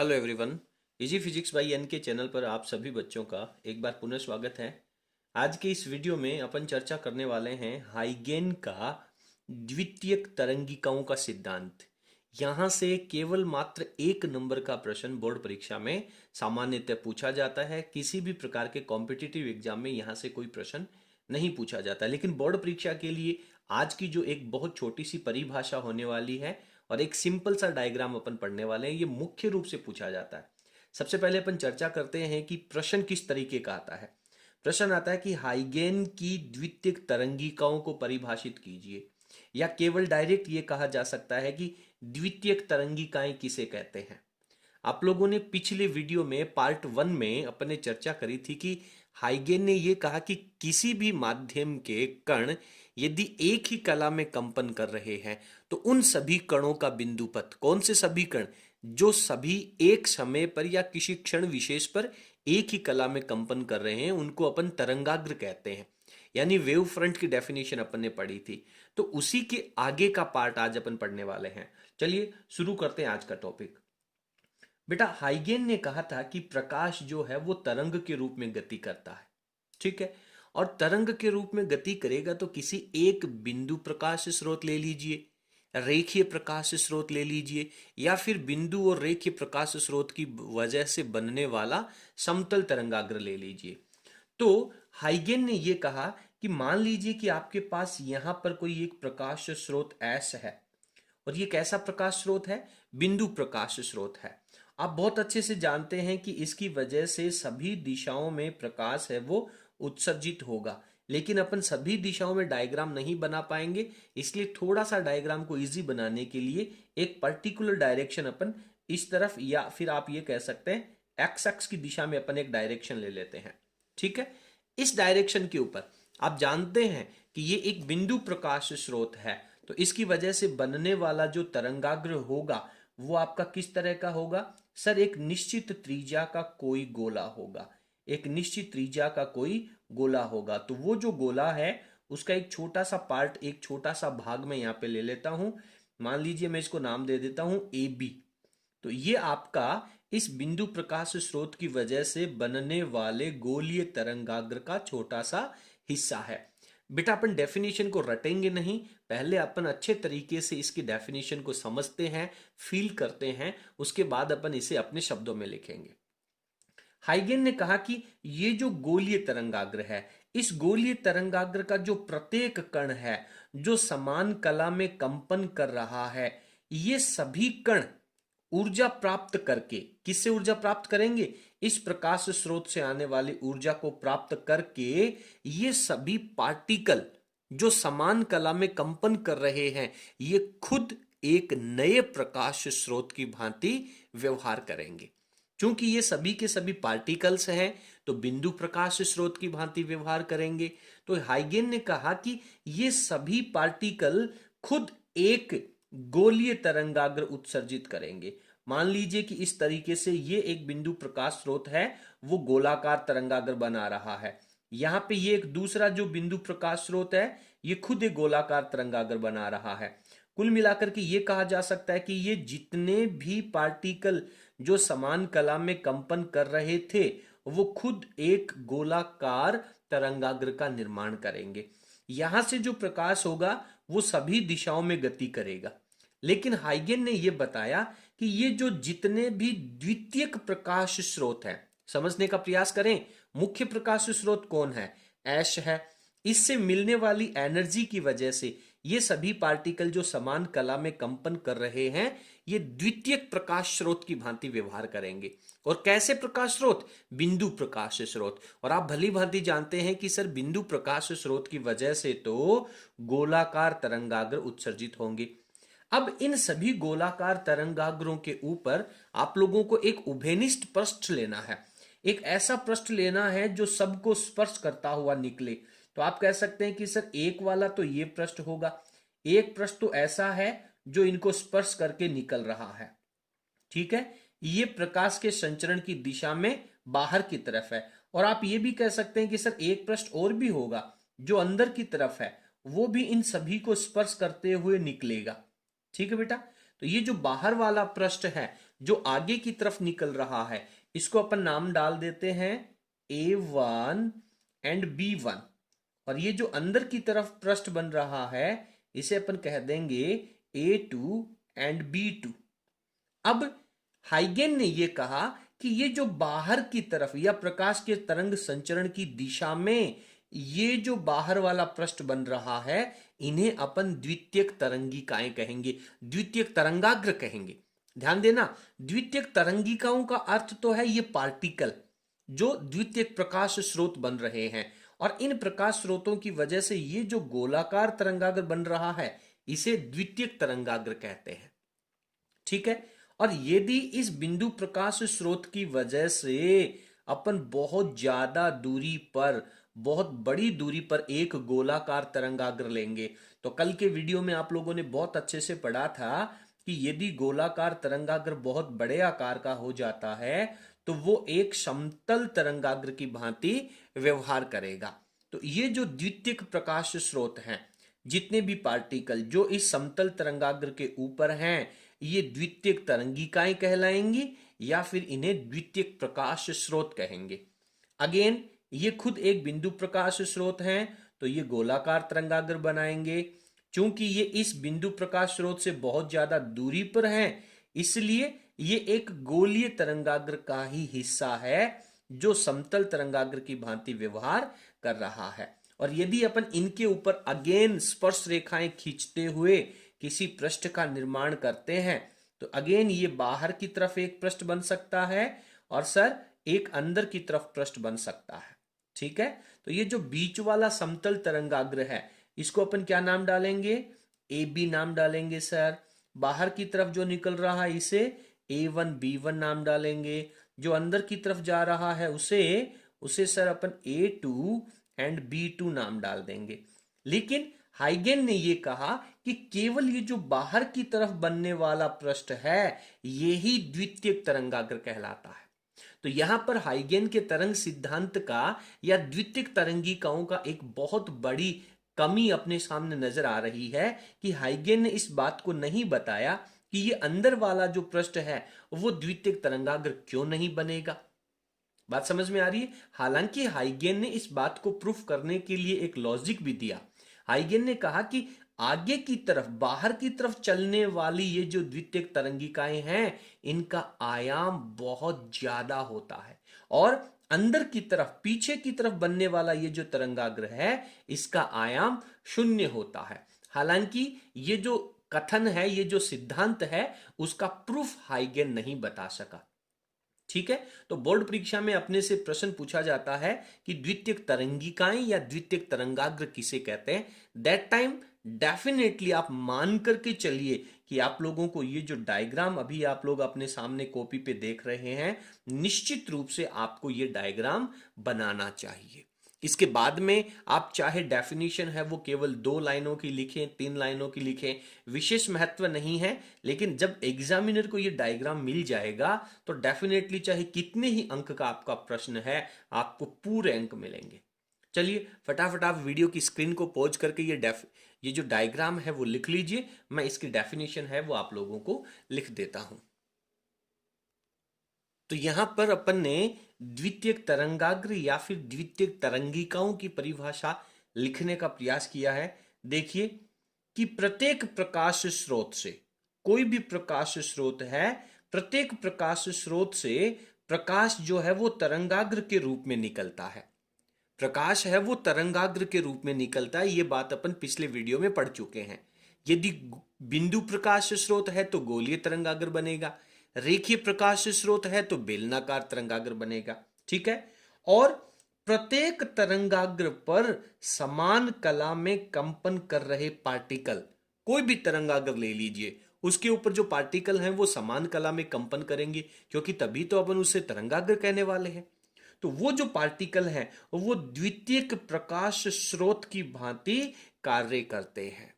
Hello everyone. Easy physics by N K channel पर आप सभी बच्चों का एक बार पुनः स्वागत है। आज के इस वीडियो में अपन चर्चा करने वाले हैं हाइगेन का द्वितीयक तरंगिकाओं का सिद्धांत। यहाँ से केवल मात्र एक नंबर का प्रश्न बोर्ड परीक्षा में सामान्यतः पूछा जाता है। किसी भी प्रकार के कॉम्पिटिटिव एग्जाम में यहाँ से कोई प्रश्न नहीं पूछा जाता, लेकिन बोर्ड परीक्षा के लिए आज की जो एक बहुत छोटी सी परिभाषा होने वाली है और एक सिंपल सा डायग्राम अपन पढ़ने वाले हैं, ये मुख्य रूप से पूछा जाता है। सबसे पहले अपन चर्चा करते हैं कि प्रश्न किस तरीके का आता है। प्रश्न आता है कि हाइगेन की द्वितीयक तरंगिकाओं को परिभाषित कीजिए, या केवल डायरेक्ट ये कहा जा सकता है कि द्वितीयक तरंगिकाएं किसे कहते हैं। आप लोगों ने पिछले वीडियो में पार्ट 1 में अपने चर्चा करी थी कि हाइगेन ने यह कहा कि किसी भी माध्यम के कण यदि एक ही कला में कंपन कर रहे हैं तो उन सभी कणों का बिंदुपथ, कौन से सभी कण, जो सभी एक समय पर या किसी क्षण विशेष पर एक ही कला में कंपन कर रहे हैं, उनको अपन तरंगाग्र कहते हैं। यानी वेव फ्रंट की डेफिनेशन अपन ने पढ़ी थी, तो उसी के आगे का पार्ट आज अपन पढ़ने वाले हैं। चलिए शुरू करते हैं आज का टॉपिक। बेटा, हाइगेन ने कहा था कि प्रकाश जो है वो तरंग के रूप में गति करता है, ठीक है। और तरंग के रूप में गति करेगा तो किसी एक बिंदु प्रकाश स्रोत ले लीजिए, रेखीय प्रकाश स्रोत ले लीजिए, या फिर बिंदु और रेखीय प्रकाश स्रोत की वजह से बनने वाला समतल तरंगाग्र ले लीजिए। तो हाइगेन ने यह कहा कि मान लीजिए कि आपके पास यहां पर कोई एक प्रकाश स्रोत एस है, और ये कैसा प्रकाश स्रोत है? बिंदु प्रकाश स्रोत है। आप बहुत अच्छे से जानते हैं कि इसकी वजह से सभी दिशाओं में प्रकाश है वो उत्सर्जित होगा, लेकिन अपन सभी दिशाओं में डायग्राम नहीं बना पाएंगे, इसलिए थोड़ा सा डायग्राम को इजी बनाने के लिए एक पर्टिकुलर डायरेक्शन अपन इस तरफ, या फिर आप ये कह सकते हैं एक्स एक्स की दिशा में अपन एक डायरेक्शन ले लेते हैं, ठीक है। इस डायरेक्शन के ऊपर आप जानते हैं कि ये एक बिंदु प्रकाश स्रोत है, तो इसकी वजह से बनने वाला जो तरंगाग्र होगा वो आपका किस तरह का होगा? सर, एक निश्चित त्रिज्या का कोई गोला होगा, एक निश्चित त्रिज्या का कोई गोला होगा। तो वो जो गोला है उसका एक छोटा सा पार्ट, एक छोटा सा भाग मैं यहां पे ले लेता हूं। मान लीजिए मैं इसको नाम दे देता हूं ए बी। तो ये आपका इस बिंदु प्रकाश स्रोत की वजह से बनने वाले गोलीय तरंगाग्र का छोटा सा हिस्सा है। बेटा, अपन डेफिनेशन को रटेंगे नहीं, पहले अपन अच्छे तरीके से इसकी डेफिनेशन को समझते हैं, फील करते हैं, उसके बाद अपन इसे अपने शब्दों में लिखेंगे। हाइगेन ने कहा कि ये जो गोलीय तरंगाग्र है, इस गोलीय तरंगाग्र का जो प्रत्येक कण है जो समान कला में कंपन कर रहा है, ये सभी कण ऊर्जा प्राप्त करके, किससे ऊर्जा प्राप्त करेंगे? इस प्रकाश स्रोत से आने वाली ऊर्जा को प्राप्त करके ये सभी पार्टिकल जो समान कला में कंपन कर रहे हैं, ये खुद एक नए प्रकाश स्रोत की भांति व्यवहार करेंगे। क्योंकि ये सभी के सभी पार्टिकल्स हैं, तो बिंदु प्रकाश स्रोत की भांति व्यवहार करेंगे। तो हाइगेन ने कहा कि ये सभी पार्टिकल खुद एक गोलीय तरंगाग्र उत्सर्जित करेंगे। मान लीजिए कि इस तरीके से ये एक बिंदु प्रकाश स्रोत है, वो गोलाकार तरंगाग्र बना रहा है। यहां पे ये एक दूसरा जो बिंदु प्रकाश स्रोत है, ये खुद एक गोलाकार तरंगाग्र बना रहा है। कुल मिलाकर के ये कहा जा सकता है कि ये जितने भी पार्टिकल जो समान कला में कंपन कर रहे थे, वो खुद एक गोलाकार तरंगाग्र का निर्माण करेंगे। यहां से जो प्रकाश होगा वो सभी दिशाओं में गति करेगा। लेकिन हाइगेन ने यह बताया कि ये जो जितने भी द्वितीयक प्रकाश स्रोत हैं, समझने का प्रयास करें। मुख्य प्रकाश स्रोत कौन है? ऐश है। इससे मिलने वाली एनर्जी की वजह से ये सभी पार्टिकल जो समान कला में कंपन कर रहे हैं, ये द्वितीयक प्रकाश स्रोत की भांति व्यवहार करेंगे। और कैसे प्रकाश स्रोत? बिंदु प्रकाश स्रोत। और आप भली भांति जानते हैं कि सर, बिंदु प्रकाश स्रोत की वजह से तो गोलाकार तरंगाग्र उत्सर्जित होंगे। अब इन सभी गोलाकार तरंगाग्रों के ऊपर आप लोगों को एक उभयनिष्ठ पृष्ठ लेना है, एक ऐसा पृष्ठ लेना है जो सबको स्पर्श करता हुआ निकले। तो आप कह सकते हैं कि सर, एक वाला तो ये पृष्ठ होगा, एक पृष्ठ तो ऐसा है जो इनको स्पर्श करके निकल रहा है, ठीक है। ये प्रकाश के संचरण की दिशा में बाहर की तरफ है। और आप ये भी कह सकते हैं कि सर, एक पृष्ठ और भी होगा जो अंदर की तरफ है, वो भी इन सभी को स्पर्श करते हुए निकलेगा, ठीक है बेटा। तो ये जो बाहर वाला पृष्ठ है जो आगे की तरफ निकल रहा है इसको अपन नाम डाल देते हैं A1 एंड B1, और ये जो अंदर की तरफ पृष्ठ बन रहा है इसे अपन कह देंगे A2 एंड B2। अब हाइगेन ने यह कहा कि ये जो बाहर की तरफ या प्रकाश के तरंग संचरण की दिशा में ये जो बाहर वाला पृष्ठ बन रहा है इन्हें अपन द्वितीयक तरंगिकाएं कहेंगे, द्वितीयक तरंगाग्र कहेंगे। ध्यान देना, द्वितीयक तरंगिकाओं का अर्थ तो है ये पार्टिकल जो द्वितीयक प्रकाश स्रोत बन रहे हैं, और इन प्रकाश स्रोतों की वजह से ये जो गोलाकार तरंगाग्र बन रहा है इसे द्वितीयक तरंगाग्र कहते हैं। ठीक है, और यदि इस बिंदु प्रकाश स्रोत की वजह से अपन बहुत ज्यादा दूरी पर, बहुत बड़ी दूरी पर एक गोलाकार तरंगाग्र लेंगे, तो कल के वीडियो में आप लोगों ने बहुत अच्छे से पढ़ा था कि यदि गोलाकार तरंगाग्र बहुत बड़े आकार का हो जाता है तो वो एक समतल तरंगाग्र की भांति व्यवहार करेगा। तो ये जो द्वितीयक प्रकाश स्रोत हैं, जितने भी पार्टिकल जो इस समतल तरंगाग्र के ऊपर हैं, ये द्वितीयक तरंगिकाएं कहलाएंगी या फिर इन्हें द्वितीयक प्रकाश स्रोत कहेंगे। अगेन ये खुद एक बिंदु प्रकाश स्रोत हैं तो ये गोलाकार तरंगाग्र बनाएंगे। चूंकि ये इस बिंदु प्रकाश स्रोत से बहुत ज्यादा दूरी पर हैं इसलिए ये एक गोलीय तरंगाग्र का ही हिस्सा है जो समतल तरंगाग्र की भांति व्यवहार कर रहा है। और यदि अपन इनके ऊपर अगेन स्पर्श रेखाएं खींचते हुए किसी पृष्ठ का निर्माण करते हैं तो अगेन ये बाहर की तरफ एक पृष्ठ बन सकता है और सर एक अंदर की तरफ पृष्ठ बन सकता है। ठीक है, तो ये जो बीच वाला समतल तरंगाग्र है इसको अपन क्या नाम डालेंगे, AB नाम डालेंगे सर। बाहर की तरफ जो निकल रहा है इसे A1 B1 नाम डालेंगे। जो अंदर की तरफ जा रहा है उसे sir upon A2 and B2 नाम डाल देंगे। लेकिन हाइगेन ने यह कहा कि केवल ये जो बाहर की तरफ बनने वाला पृष्ठ है यही द्वितीयक तरंगाग्र कहलाता है। तो यहां पर हाइगेन के तरंग सिद्धांत का या द्वितीयक तरंगिकाओं का एक बहुत बड़ी कमी अपने सामने नजर आ रही है कि हाइगेन ने इस बात को नहीं बताया कि ये अंदर वाला जो पृष्ठ है वो द्वितीयक तरंगाग्र क्यों नहीं बनेगा। बात समझ में आ रही है। हालांकि हाइगेन ने इस बात को प्रूफ करने के लिए एक लॉजिक भी दिया। हाइगेन ने कहा कि आगे की तरफ, बाहर की तरफ चलने वाली ये जो द्वितीयक तरंगिकाएं हैं इनका आयाम बहुत ज्यादा होता है, और अंदर की तरफ, पीछे की तरफ बनने वाला ये जो तरंगाग्र है इसका आयाम शून्य होता है। हालांकि ये जो कथन है, ये जो सिद्धांत है, उसका प्रूफ हाइगेन नहीं बता सका। ठीक है, तो बोर्ड परीक्षा में अपने से प्रश्न पूछा जाता है कि द्वितीयक तरंगिकाएं या द्वितीयक तरंगाग्र किसे कहते हैं, दैट टाइम डेफिनेटली आप मान करके चलिए कि आप लोगों को ये जो डायग्राम अभी आप लोग अपने सामने कॉपी पे देख रहे हैं, निश्चित रूप से आपको ये डायग्राम बनाना चाहिए। इसके बाद में आप चाहे डेफिनेशन है वो केवल 2 लाइनों की लिखें, 3 लाइनों की लिखें, विशेष महत्व नहीं है। लेकिन जब एग्जामिनर को ये डायग्राम मिल जाएगा तो डेफिनेटली चाहे कितने ही अंक का आपका प्रश्न है आपको पूरे अंक मिलेंगे। चलिए फटाफट आप वीडियो की स्क्रीन को पॉज करके ये जो डायग्राम है वो लिख लीजिए। मैं इसकी डेफिनेशन है वो आप लोगों को लिख देता हूं। तो यहां पर अपन ने द्वितीयक तरंगाग्र या फिर द्वितीयक तरंगिकाओं की परिभाषा लिखने का प्रयास किया है। देखिए कि प्रत्येक प्रकाश स्रोत से, कोई भी प्रकाश स्रोत है, प्रत्येक प्रकाश स्रोत से प्रकाश जो है वो तरंगाग्र के रूप में निकलता है। प्रकाश है वो तरंगाग्र के रूप में निकलता है, ये बात अपन पिछले वीडियो में पढ़ चुके हैं। यदि बिंदु प्रकाश स्रोत है तो गोलीय तरंगाग्र बनेगा, रेखीय प्रकाश स्रोत है तो बेलनाकार तरंगाग्र बनेगा। ठीक है, और प्रत्येक तरंगाग्र पर समान कला में कंपन कर रहे पार्टिकल, कोई भी तरंगाग्र ले लीजिए, उसके ऊपर जो पार्टिकल हैं वो समान कला में कंपन करेंगे, क्योंकि तभी तो अपन उसे तरंगाग्र कहने वाले हैं। तो वो जो पार्टिकल हैं वो द्वितीयक प्रकाश स्रोत की भांति कार्य करते हैं।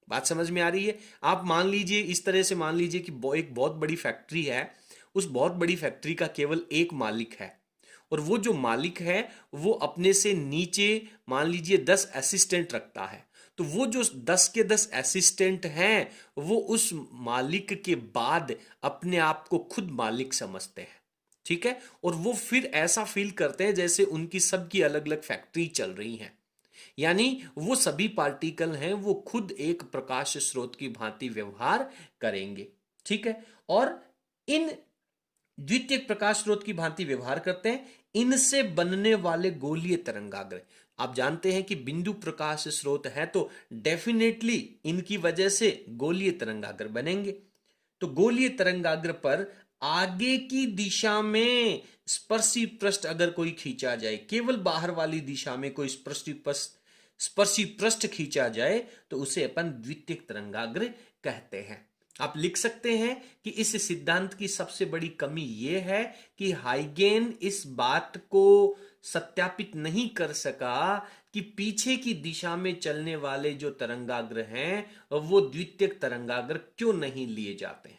बात समझ में आ रही है। आप मान लीजिए, इस तरह से मान लीजिए कि एक बहुत बड़ी फैक्ट्री है, उस बहुत बड़ी फैक्ट्री का केवल एक मालिक है, और वो जो मालिक है वो अपने से नीचे मान लीजिए 10 असिस्टेंट रखता है। तो वो जो 10 के 10 असिस्टेंट हैं वो उस मालिक के बाद अपने आप को खुद मालिक समझते हैं, ठीक है। और वो फिर ऐसा फील करते हैं जैसे उनकी सबकी अलग अलग फैक्ट्री चल रही है, यानी वो सभी पार्टिकल हैं वो खुद एक प्रकाश स्रोत की भांति व्यवहार करेंगे, ठीक है। और इन द्वितीयक प्रकाश स्रोत की भांति व्यवहार करते हैं। इनसे बनने वाले गोलीय तरंगाग्र, आप जानते हैं कि बिंदु प्रकाश स्रोत है तो डेफिनेटली इनकी वजह से गोलीय तरंगाग्र बनेंगे। तो गोलीय तरंगाग्र पर आगे की दिशा में स्पर्शी पृष्ठ अगर कोई खींचा जाए, केवल बाहर वाली दिशा में कोई स्पर्शी पृष्ठ खींचा जाए तो उसे अपन द्वितीयक तरंगाग्र कहते हैं। आप लिख सकते हैं कि इस सिद्धांत की सबसे बड़ी कमी यह है कि हाइगेन इस बात को सत्यापित नहीं कर सका कि पीछे की दिशा में चलने वाले जो तरंगाग्र हैं वो द्वितीयक तरंगाग्र क्यों नहीं लिए जाते हैं,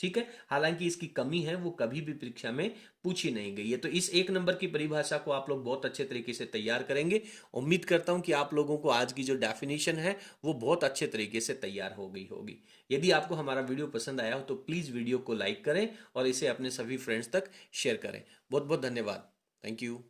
ठीक है। हालांकि इसकी कमी है, वो कभी भी परीक्षा में पूछी नहीं गई है। तो इस 1 नंबर की परिभाषा को आप लोग बहुत अच्छे तरीके से तैयार करेंगे। उम्मीद करता हूं कि आप लोगों को आज की जो डेफिनेशन है वो बहुत अच्छे तरीके से तैयार हो गई होगी। यदि आपको हमारा वीडियो पसंद आया हो तो प्लीज वीडियो को लाइक करें और इसे अपने सभी फ्रेंड्स तक शेयर करें। बहुत बहुत धन्यवाद। Thank you.